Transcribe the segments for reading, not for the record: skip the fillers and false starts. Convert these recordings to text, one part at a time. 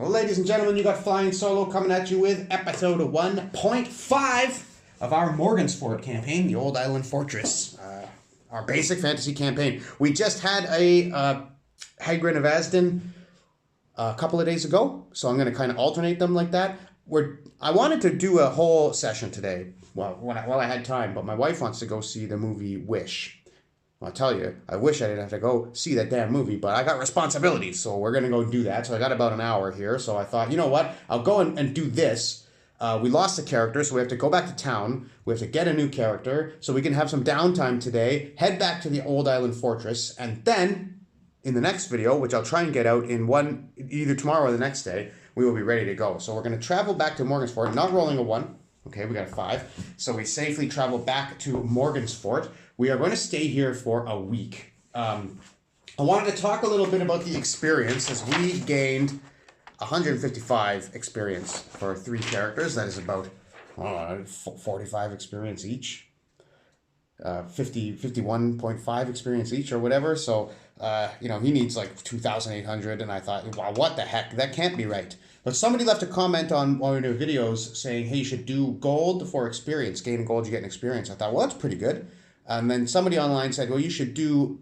Well, ladies and gentlemen, you got Flying Solo coming at you with episode 1.5 of our Morgansfort campaign, the Old Island Fortress. Our basic fantasy campaign. We just had a Hagrid of Asden a couple of days ago, so I'm going to kind of alternate them like that. I wanted to do a whole session today, while I had time, but my wife wants to go see the movie Wish. I'll tell you, I wish I didn't have to go see that damn movie, but I got responsibilities, so we're going to go do that. So I got about an hour here, so I thought, you know what, I'll go and do this. We lost the character, so we have to go back to town. We have to get a new character, so we can have some downtime today, head back to the Old Island Fortress, and then, in the next video, which I'll try and get out in either tomorrow or the next day, we will be ready to go. So we're going to travel back to Morgansfort, not rolling a 1. Okay, we got a 5. So we safely travel back to Morgansfort. We are going to stay here for a week. I wanted to talk a little bit about the experience, as we gained 155 experience for 3 characters. That is about 45 experience each. 51.5 experience each or whatever. So, he needs like 2,800. And I thought, wow, what the heck? That can't be right. But somebody left a comment on one of their videos saying, hey, you should do gold for experience. Gaining gold, you get an experience. I thought, well, that's pretty good. And then somebody online said, well, you should do,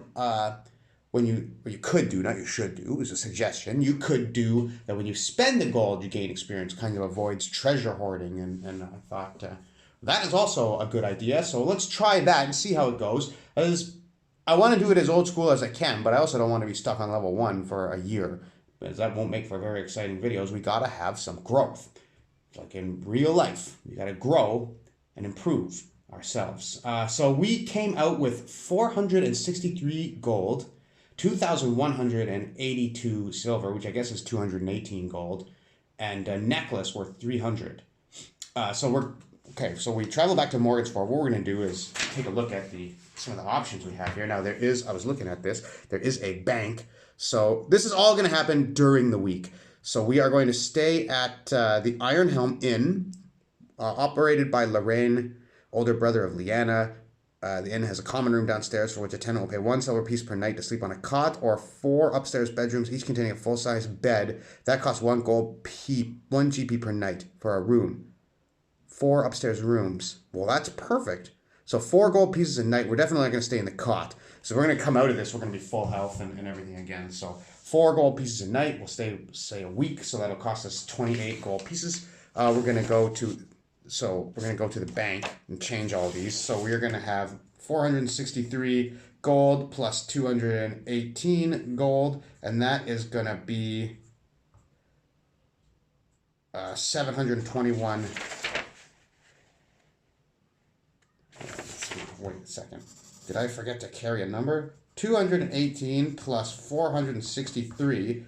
you could do, not you should do, it was a suggestion. You could do that when you spend the gold, you gain experience, kind of avoids treasure hoarding. And I thought, that is also a good idea. So let's try that and see how it goes. I want to do it as old school as I can, but I also don't want to be stuck on level 1 for a year, because that won't make for very exciting videos. We got to have some growth. Like in real life, we got to grow and improve ourselves. So we came out with 463 gold, 2,182 silver, which I guess is 218 gold, and a necklace worth 300. So we travel back to Morgansfort. What we're going to do is take a look at some of the options we have here. Now I was looking at this, there is a bank. So this is all going to happen during the week. So we are going to stay at the Iron Helm Inn, operated by Lorraine, older brother of Leanna. The inn has a common room downstairs for which a tenant will pay 1 silver piece per night to sleep on a cot, or 4 upstairs bedrooms, each containing a full-size bed. That costs 1 gold 1 GP per night for a room. 4 upstairs rooms. Well, that's perfect. So 4 gold pieces a night. We're definitely not going to stay in the cot. So we're going to come out of this. We're going to be full health and everything again. So 4 gold pieces a night. We'll stay, say, a week. So that'll cost us 28 gold pieces. We're going to go to the bank and change all these. So we're going to have 463 gold plus 218 gold. And that is going to be 721. Wait a second. Did I forget to carry a number? 218 plus 463,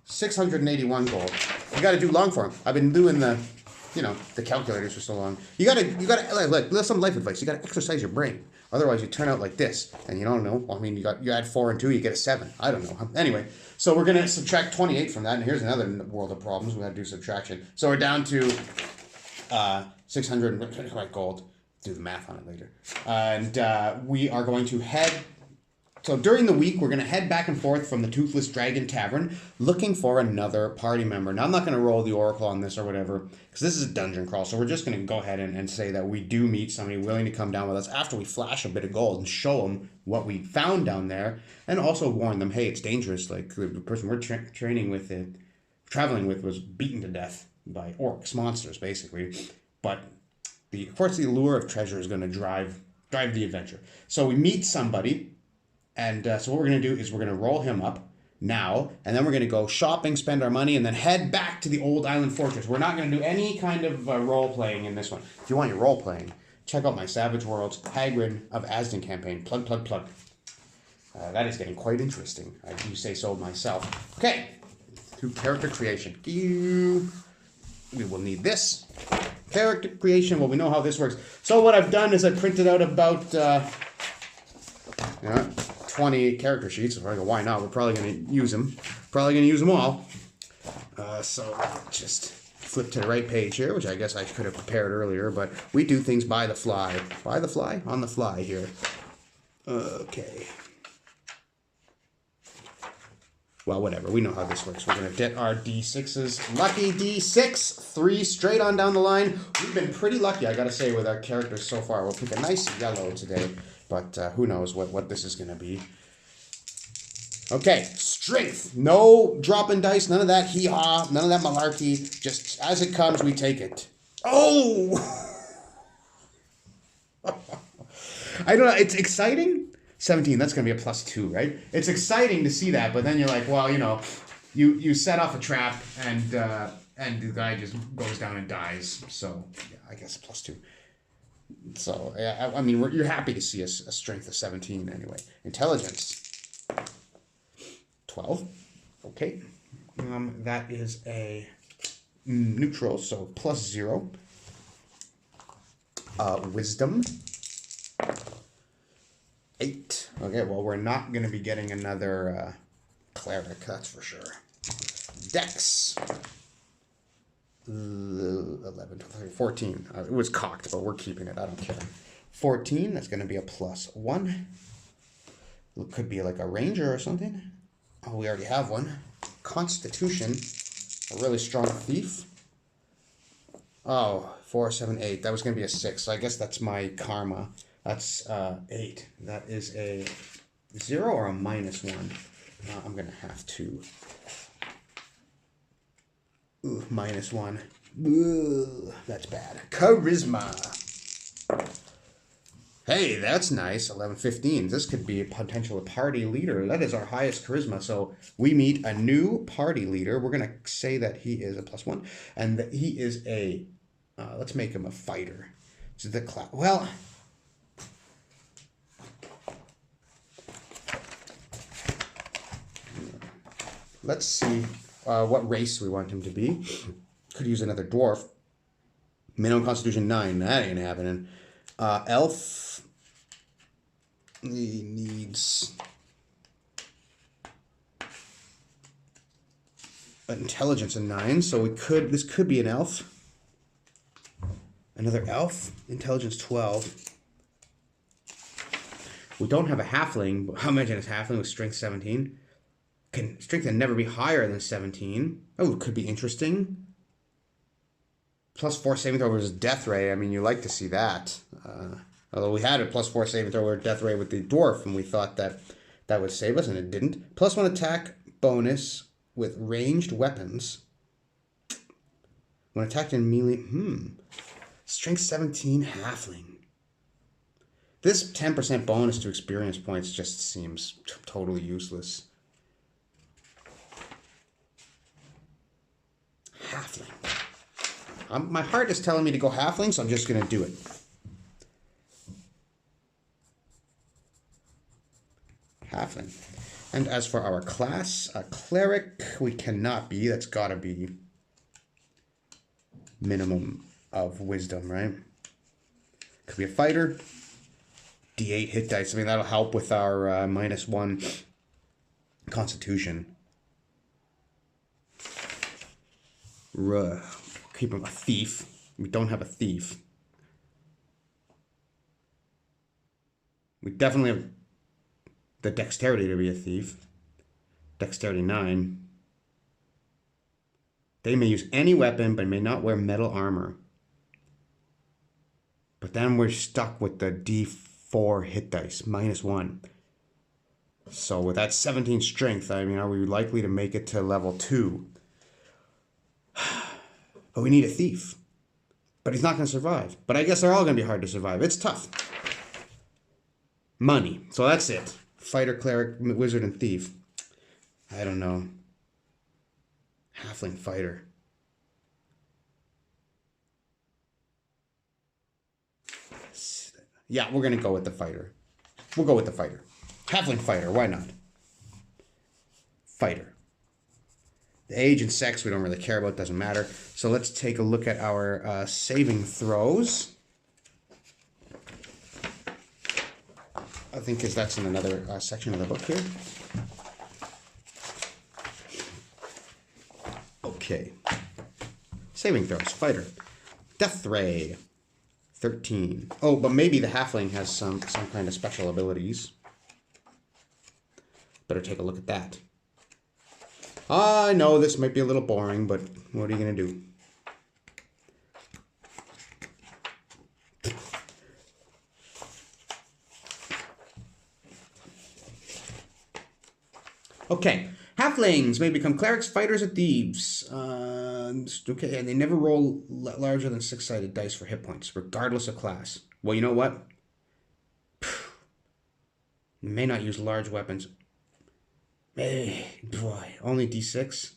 681 gold. You got to do long form. I've been doing the calculators for so long. You got to like some life advice. You got to exercise your brain. Otherwise, you turn out like this, and you don't know. I mean, you add 4 and 2, you get a 7. I don't know. Anyway, so we're gonna subtract 28 from that, and here's another world of problems. We got to do subtraction. So we're down to 600 gold. Do the math on it later. And we are going to head. So during the week, we're going to head back and forth from the Toothless Dragon Tavern, looking for another party member. Now, I'm not going to roll the oracle on this or whatever, because this is a dungeon crawl. So we're just going to go ahead and say that we do meet somebody willing to come down with us after we flash a bit of gold and show them what we found down there, and also warn them, hey, it's dangerous. Like the person we're traveling with was beaten to death by orcs, monsters, basically. But of course, the allure of treasure is going to drive the adventure. So we meet somebody. And so what we're going to do is we're going to roll him up now, and then we're going to go shopping, spend our money, and then head back to the Old Island Fortress. We're not going to do any kind of role-playing in this one. If you want your role-playing, check out my Savage Worlds Hagrid of Asden campaign. Plug, plug, plug. That is getting quite interesting. I do say so myself. Okay, to character creation. We will need this. Character creation, well, we know how this works. So what I've done is I printed out about 20 character sheets. So I go, why not? We're probably going to use them. Probably going to use them all. So just flip to the right page here, which I guess I could have prepared earlier, but we do things by the fly. By the fly? On the fly here. Okay. Well, whatever. We know how this works. We're going to get our D6s. Lucky D6. 3 straight on down the line. We've been pretty lucky, I got to say, with our characters so far. We'll pick a nice yellow today, but who knows what this is going to be. Okay, strength. No dropping dice. None of that hee-haw. None of that malarkey. Just as it comes, we take it. Oh! I don't know. It's exciting. 17, that's going to be a +2, right? It's exciting to see that, but then you're like, well, you know, you set off a trap and the guy just goes down and dies. So, yeah, I guess a +2. So, yeah, I mean, you're happy to see a strength of 17 anyway. Intelligence. 12. Okay. That is a neutral, so +0. Wisdom. 8. Okay, well, we're not going to be getting another cleric, that's for sure. Dex. 11, 12, 13, 14. It was cocked, but we're keeping it. I don't care. 14, that's going to be a +1. It could be like a ranger or something. Oh, we already have one. Constitution. A really strong thief. Oh, 4, 7, 8. That was going to be a 6, so I guess that's my karma. That's 8. That is a 0 or a -1. I'm going to have to... Ooh, -1. Ooh, that's bad. Charisma. Hey, that's nice. 11, 15. This could be a potential party leader. That is our highest charisma. So we meet a new party leader. We're going to say that he is a +1. And that he is a... let's make him a fighter. So the class... Well... Let's see what race we want him to be. Could use another dwarf. Minimum Constitution 9. That ain't happening. Elf. He needs intelligence a 9. So this could be an elf. Another elf. Intelligence 12. We don't have a halfling. But I imagine it's halfling with strength 17. Strength can never be higher than 17. Oh, it could be interesting. +4 saving throw versus death ray. I mean, you like to see that. Although we had a +4 saving throw or death ray with the dwarf, and we thought that would save us, and it didn't. +1 attack bonus with ranged weapons. When attacked in melee, strength 17 halfling. This 10% bonus to experience points just seems totally useless. Halfling. My heart is telling me to go halfling, so I'm just going to do it. Halfling. And as for our class, a cleric, we cannot be. That's got to be minimum of wisdom, right? Could be a fighter. D8 hit dice. I mean, that'll help with our -1 constitution. Keep him a thief. We don't have a thief. We definitely have the dexterity to be a thief. Dexterity 9. They may use any weapon, but may not wear metal armor. But then we're stuck with the D4 hit dice, -1. So with that 17 strength, I mean, are we likely to make it to level 2? But we need a thief. But he's not going to survive. But I guess they're all going to be hard to survive. It's tough. Money. So that's it. Fighter, cleric, wizard, and thief. I don't know. Halfling fighter. Yeah, we're going to go with the fighter. We'll go with the fighter. Halfling fighter. Why not? Fighter. The age and sex we don't really care about, doesn't matter. So let's take a look at our saving throws. I think because that's in another section of the book here. Okay. Saving throws. Fighter. Death ray. 13. Oh, but maybe the halfling has some kind of special abilities. Better take a look at that. I know this might be a little boring, but what are you going to do? Okay. Halflings may become clerics, fighters, or thieves. Okay, and they never roll larger than 6-sided dice for hit points, regardless of class. Well, you know what? You may not use large weapons. Boy, only D6.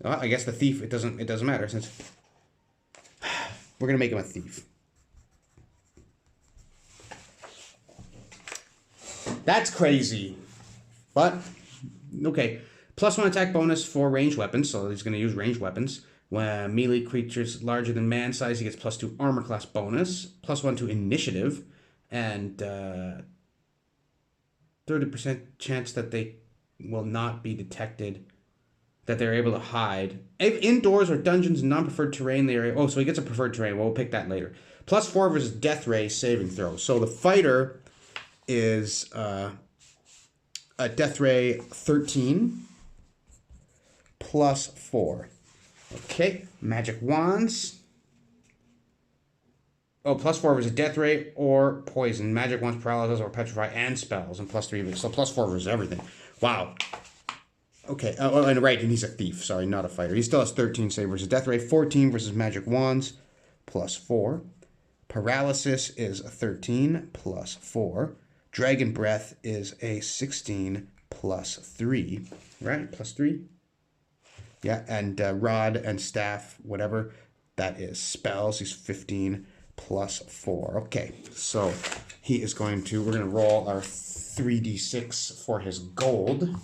Well, I guess the thief. It doesn't matter since we're gonna make him a thief. That's crazy, but okay. +1 attack bonus for ranged weapons, so he's gonna use ranged weapons. When melee creatures larger than man size, he gets +2 armor class bonus, +1 to initiative, and 30% chance that they will not be detected, that they're able to hide. If indoors or dungeons, non-preferred terrain, they are... Oh, so he gets a preferred terrain. Well, we'll pick that later. +4 versus Death Ray saving throw. So the fighter is a Death Ray 13 +4. Okay, magic wands. Oh, +4 versus Death Ray or Poison. Magic wands, paralysis, or petrify, and spells. And +3, so +4 versus everything. Wow. Okay, and right, and he's a thief. Sorry, not a fighter. He still has 13 save versus Death Ray. 14 versus Magic Wands, +4. Paralysis is a 13 +4. Dragon Breath is a 16 +3. Right, +3. Yeah, and Rod and Staff, whatever, that is spells. He's 15 +4. Okay, so he is going to, we're going to roll our 3d6 for his gold.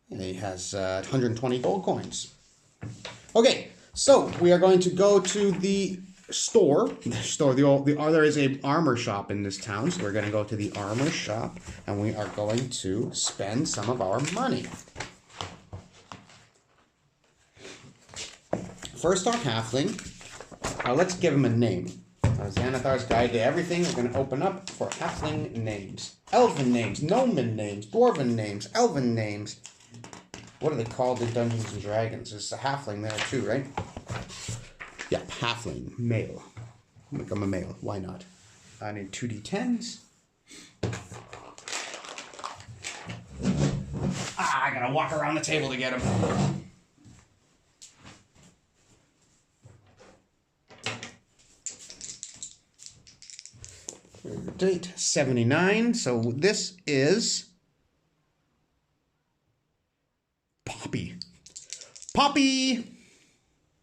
And he has 120 gold coins. Okay, so we are going to go to the store. There is a armor shop in this town, so we're going to go to the armor shop, and we are going to spend some of our money. First, our halfling. Let's give him a name. Xanathar's Guide to Everything. We're going to open up for halfling names. Elven names, gnomon names, dwarven names, elven names. What are they called in Dungeons and Dragons? There's a halfling there too, right? Yeah, halfling, male. Make him a male. Why not? I need 2d10s. I gotta walk around the table to get him. Date 79. So this is Poppy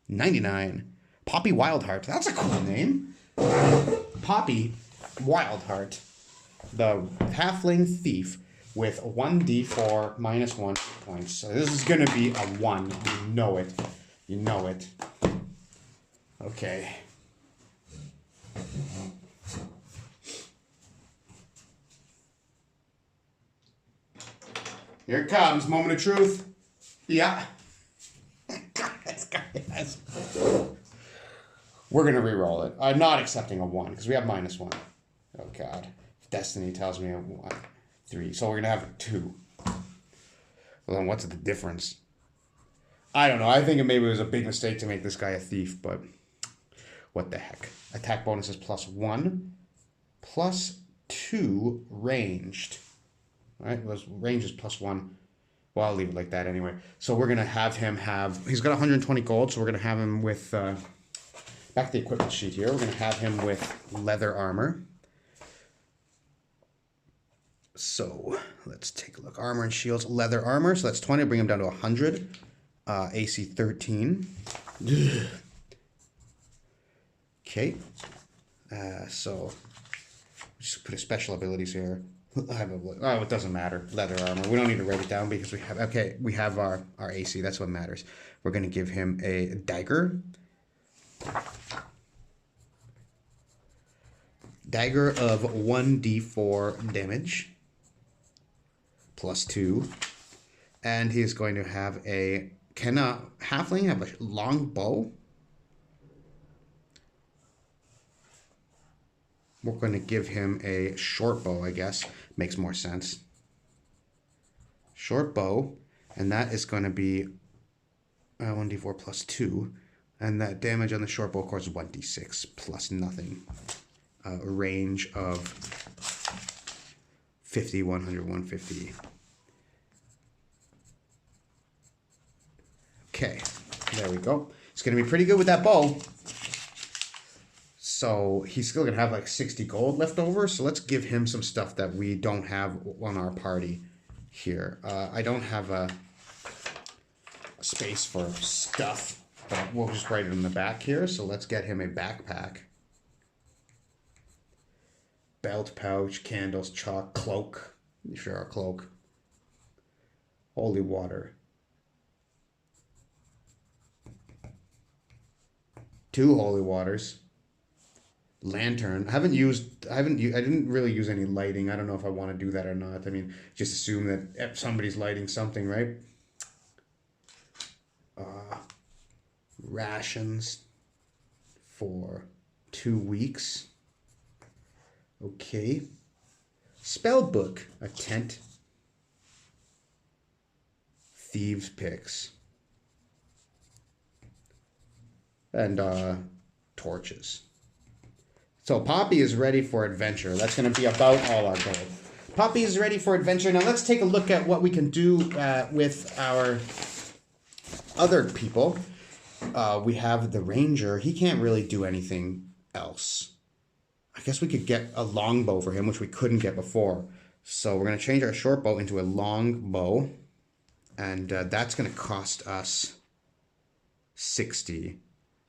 99. Poppy Wildheart. That's a cool name. Poppy Wildheart. The halfling thief with 1d4 -1 points. So this is going to be a 1. You know it. You know it. Okay. Here it comes. Moment of truth. Yeah. This guy has... We're going to re-roll it. I'm not accepting a 1 because we have -1. Oh, God. Destiny tells me a 1. 3. So we're going to have a 2. Well, then what's the difference? I don't know. I think maybe it was a big mistake to make this guy a thief, but what the heck. Attack bonus is +1. +2 ranged. All right, well, range is +1. Well, I'll leave it like that anyway. So we're going to have him have... He's got 120 gold, so we're going to have him with... back to the equipment sheet here. We're going to have him with leather armor. So let's take a look. Armor and shields, leather armor. So that's 20. Bring him down to 100. AC 13. Okay. So just put his special abilities here. Oh, it doesn't matter. Leather armor. We don't need to write it down because we have... Okay, we have our AC. That's what matters. We're going to give him a dagger. Dagger of 1d4 damage. +2. And he's going to have a... Can a halfling have a long bow? We're going to give him a short bow, I guess. Makes more sense. short bow, and that is going to be 1d4 plus 2. And that damage on the short bow, of course, is 1d6 plus nothing. A range of 50, 100, 150. Okay, there we go. It's going to be pretty good with that bow. So he's still going to have like 60 gold left over. So let's give him some stuff that we don't have on our party here. I don't have a space for stuff, but we'll just write it in the back here. So let's get him a backpack. Belt pouch, candles, chalk, cloak. Sure, a cloak. Holy water. 2 holy waters. Lantern. I didn't really use any lighting. I don't know if I want to do that or not. I mean, just assume that somebody's lighting something, right? Rations for 2 weeks. Okay. Spell book. A tent. Thieves' picks. And torches. So Poppy is ready for adventure. That's going to be about all our gold. Poppy is ready for adventure. Now let's take a look at what we can do with our other people. We have the ranger. He can't really do anything else. I guess we could get a longbow for him, which we couldn't get before. So we're going to change our short bow into a long bow. And that's going to cost us 60.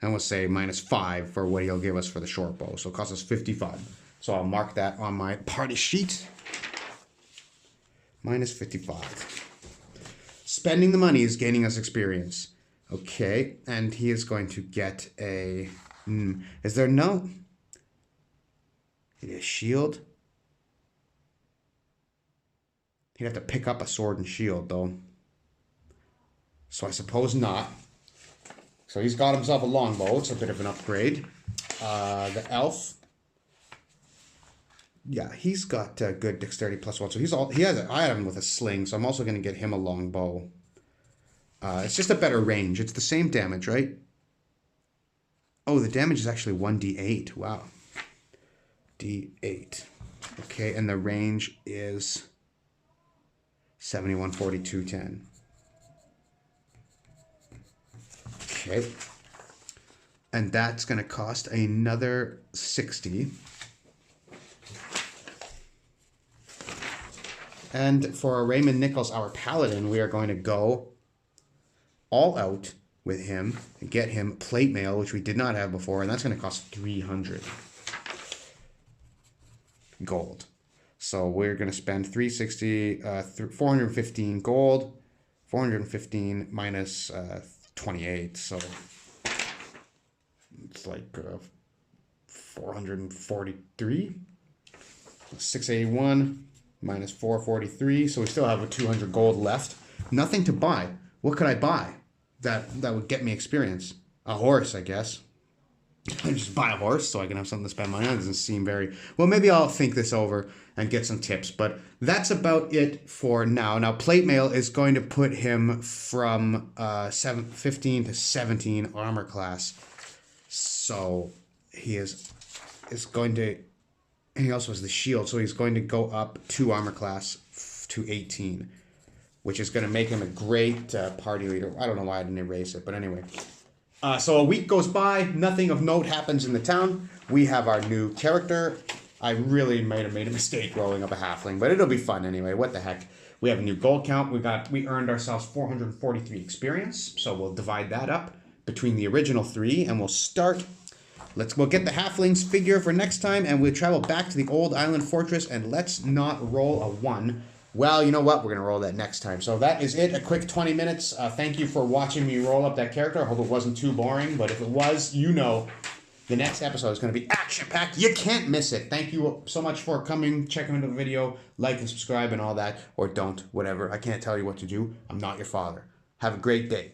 And we'll say -5 for what he'll give us for the short bow. So it costs us 55. So I'll mark that on my party sheet. -55. Spending the money is gaining us experience. Okay, and he is going to get a... is there no... a shield? He'd have to pick up a sword and shield, though. So I suppose not. So he's got himself a longbow. It's a bit of an upgrade. The elf. Yeah, he's got good dexterity +1. So I had him with a sling, so I'm also going to get him a longbow. It's just a better range. It's the same damage, right? Oh, the damage is actually 1d8. Wow. D8. Okay, and the range is 71, 42, 10. Okay. And that's going to cost another 60. And for Raymond Nichols, our paladin, we are going to go all out with him and get him plate mail, which we did not have before, and that's going to cost 300 gold. So we're going to spend 360, 415 gold, 415 minus 28, so it's like 443, 681 minus 443, so we still have a 200 gold left. Nothing to buy. What could I buy that would get me experience? A horse, I guess. I just buy a horse so I can have something to spend money on. It doesn't seem very... Well, maybe I'll think this over and get some tips. But that's about it for now. Now, plate mail is going to put him from 15 to 17 armor class. So he is going to... And he also has the shield. So he's going to go up 2 armor class to 18. Which is going to make him a great party leader. I don't know why I didn't erase it. But anyway... So a week goes by, nothing of note happens in the town. We have our new character. I really might have made a mistake rolling up a halfling, but it'll be fun anyway. What the heck? We have a new gold count. We earned ourselves 443 experience, so we'll divide that up between the original 3, and we'll start. We'll get the halflings figure for next time, and we'll travel back to the old island fortress, and let's not roll a 1. Well, you know what? We're going to roll that next time. So that is it. A quick 20 minutes. Thank you for watching me roll up that character. I hope it wasn't too boring. But if it was, you know, the next episode is going to be action-packed. You can't miss it. Thank you so much for coming, checking out the video, like and subscribe and all that. Or don't, whatever. I can't tell you what to do. I'm not your father. Have a great day.